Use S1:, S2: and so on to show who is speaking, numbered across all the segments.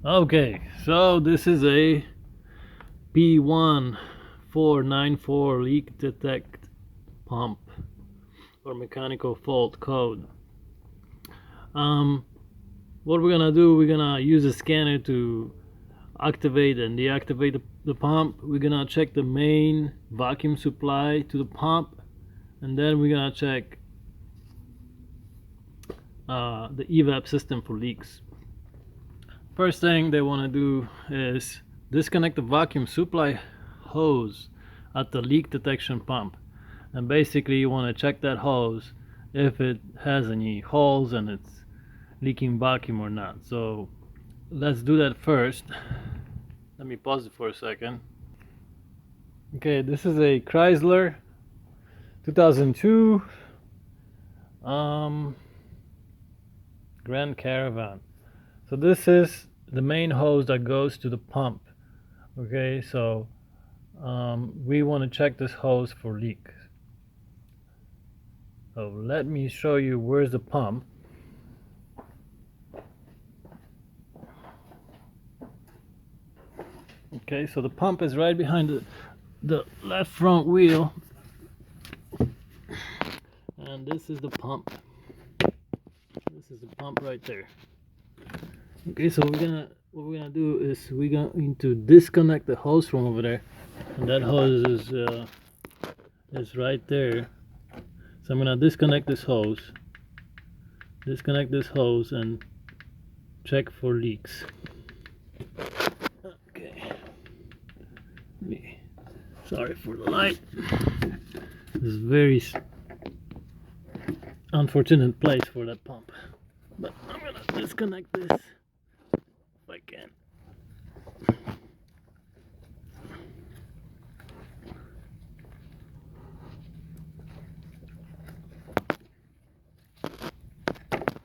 S1: Okay, so this is a P1494 leak detect pump or mechanical fault code. What we're gonna do, we're gonna use a scanner to activate and deactivate the pump. We're gonna check the main vacuum supply to the pump, and then we're gonna check the Evap system for leaks. First thing they want to do is disconnect the vacuum supply hose at the leak detection pump, and basically you want to check that hose if it has any holes and it's leaking vacuum or not. So let's do that first. Let me pause it for a second. Okay, this is a Chrysler 2002 Grand Caravan. So this is the main hose that goes to the pump. Okay, so we want to check this hose for leaks. So let me show you where's the pump. Okay, so the pump is right behind the left front wheel, and this is the pump. This is the pump right there. Okay, so what we're gonna do is we're going to disconnect the hose from over there, and that hose is right there. So I'm gonna disconnect this hose, and check for leaks. Okay. Sorry for the light. This is very unfortunate place for that pump, but I'm gonna disconnect this if I can.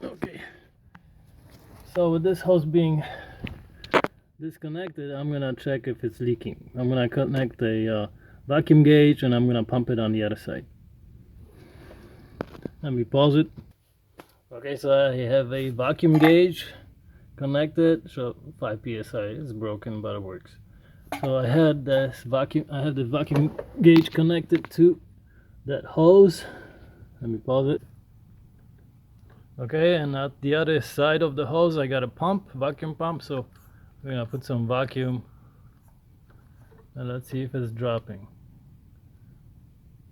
S1: Okay, so with this hose being disconnected, I'm gonna check if it's leaking. I'm gonna connect a vacuum gauge, and I'm gonna pump it on the other side. Let me pause it. Okay, so I have a vacuum gauge connected. So 5 psi. It's broken, but it works. So I have the vacuum gauge connected to that hose. Let me pause it. Okay, and at the other side of the hose I got a pump, vacuum pump. So we're gonna put some vacuum, and let's see if it's dropping.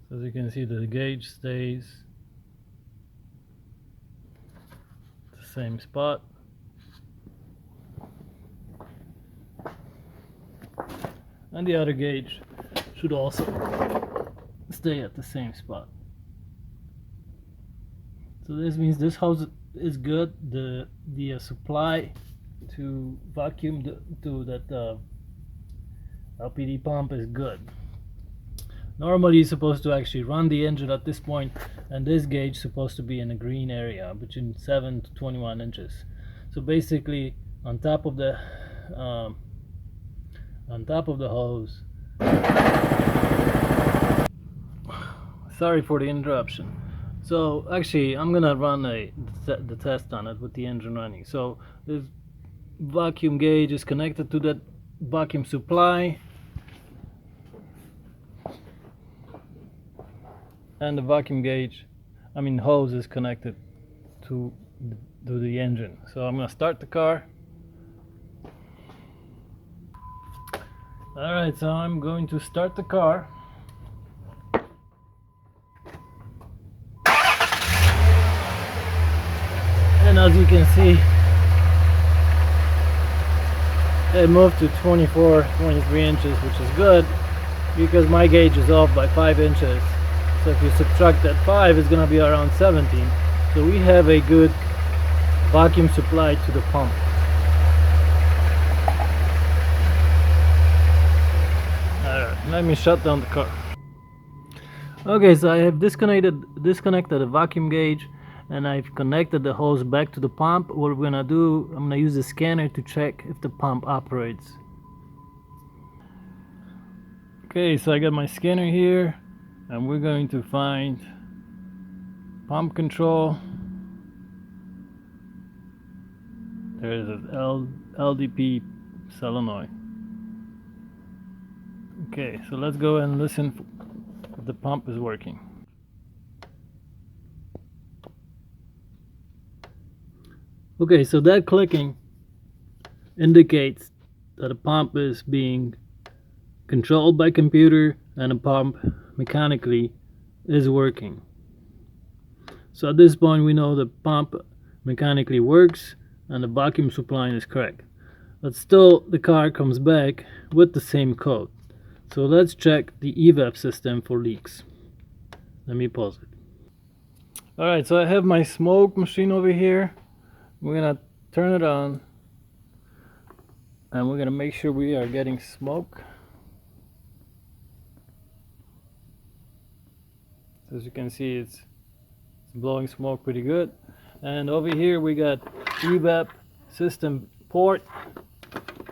S1: So as you can see, the gauge stays at the same spot. And the other gauge should also stay at the same spot. So this means this hose is good. The supply to vacuum to that LPD pump is good. Normally you're supposed to actually run the engine at this point, and this gauge is supposed to be in the green area between 7 to 21 inches. So basically on top of the hose. Sorry for the interruption. So actually I'm gonna run the test on it with the engine running. So this vacuum gauge is connected to that vacuum supply, and the vacuum hose is connected to the engine. So I'm gonna start the car. Alright, so I'm going to start the car. And as you can see, it moved to 23 inches, which is good because my gauge is off by 5 inches. So if you subtract that 5, it's going to be around 17. So we have a good vacuum supply to the pump. Alright, let me shut down the car. Okay, so I have disconnected the vacuum gauge, and I've connected the hose back to the pump. What we're gonna do, I'm gonna use the scanner to check if the pump operates. Okay, so I got my scanner here, and we're going to find pump control. There is an LDP solenoid. Okay, so let's go and listen if the pump is working. Okay, so that clicking indicates that a pump is being controlled by computer and a pump mechanically is working. So at this point we know the pump mechanically works and the vacuum supply is correct. But still the car comes back with the same code. So let's check the Evap system for leaks. Let me pause it. Alright, so I have my smoke machine over here. We're gonna turn it on and we're gonna make sure we are getting smoke. As you can see, it's blowing smoke pretty good. And over here we got Evap system port.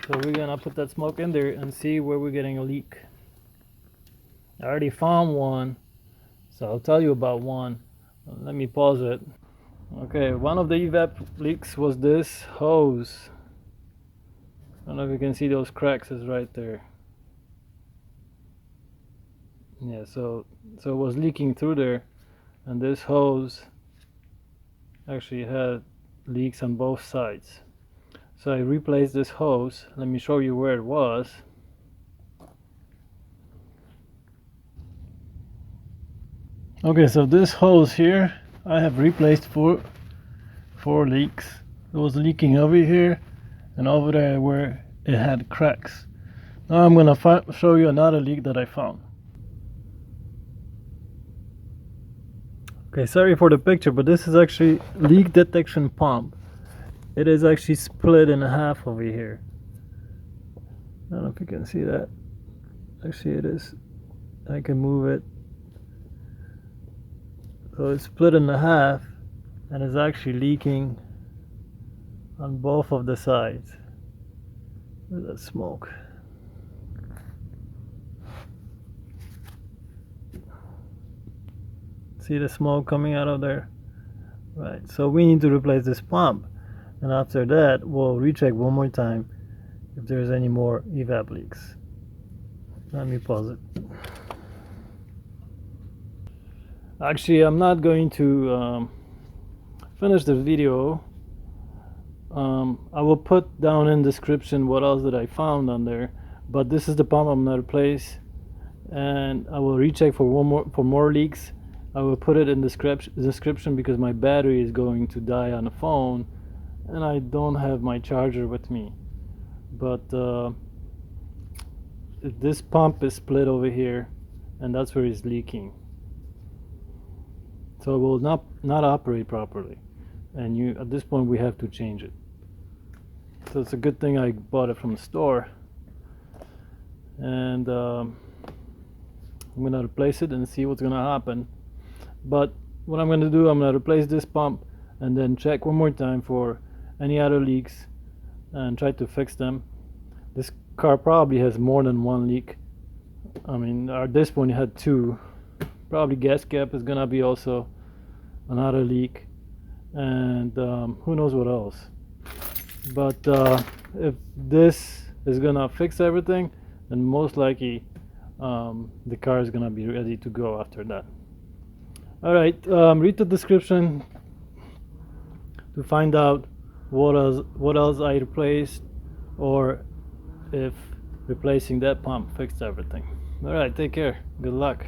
S1: So we're gonna put that smoke in there and see where we're getting a leak. I already found one, so I'll tell you about one. Let me pause it. Okay, one of the Evap leaks was this hose. I don't know if you can see those cracks, is right there. Yeah, so it was leaking through there, and this hose actually had leaks on both sides. So I replaced this hose. Let me show you where it was. Okay, so this hose here I have replaced for 4 leaks. It was leaking over here and over there where it had cracks. Now I'm gonna show you another leak that I found. Okay, sorry for the picture, but this is actually leak detection pump. It is actually split in half over here. I don't know if you can see that. Actually it is. I can move it. So it's split in half and is actually leaking on both of the sides. Look at that smoke. See the smoke coming out of there? Right, so we need to replace this pump. And after that, we'll recheck one more time if there's any more Evap leaks. Let me pause it. Actually, I'm not going to finish the video. I will put down in description what else that I found on there. But this is the pump I'm gonna replace, and I will recheck for more leaks. I will put it in description because my battery is going to die on the phone, and I don't have my charger with me. But this pump is split over here, and that's where it's leaking. So it will not operate properly, and at this point we have to change it. So it's a good thing I bought it from the store, and I'm gonna replace it and see what's gonna happen. But what I'm gonna do, I'm gonna replace this pump and then check one more time for any other leaks and try to fix them. This car probably has more than one leak. I mean, at this point it had 2. Probably gas cap is gonna be also another leak, and who knows what else. But if this is gonna fix everything, then most likely the car is gonna be ready to go after that. Alright, read the description to find out what else I replaced, or if replacing that pump fixed everything. Alright, take care. Good luck.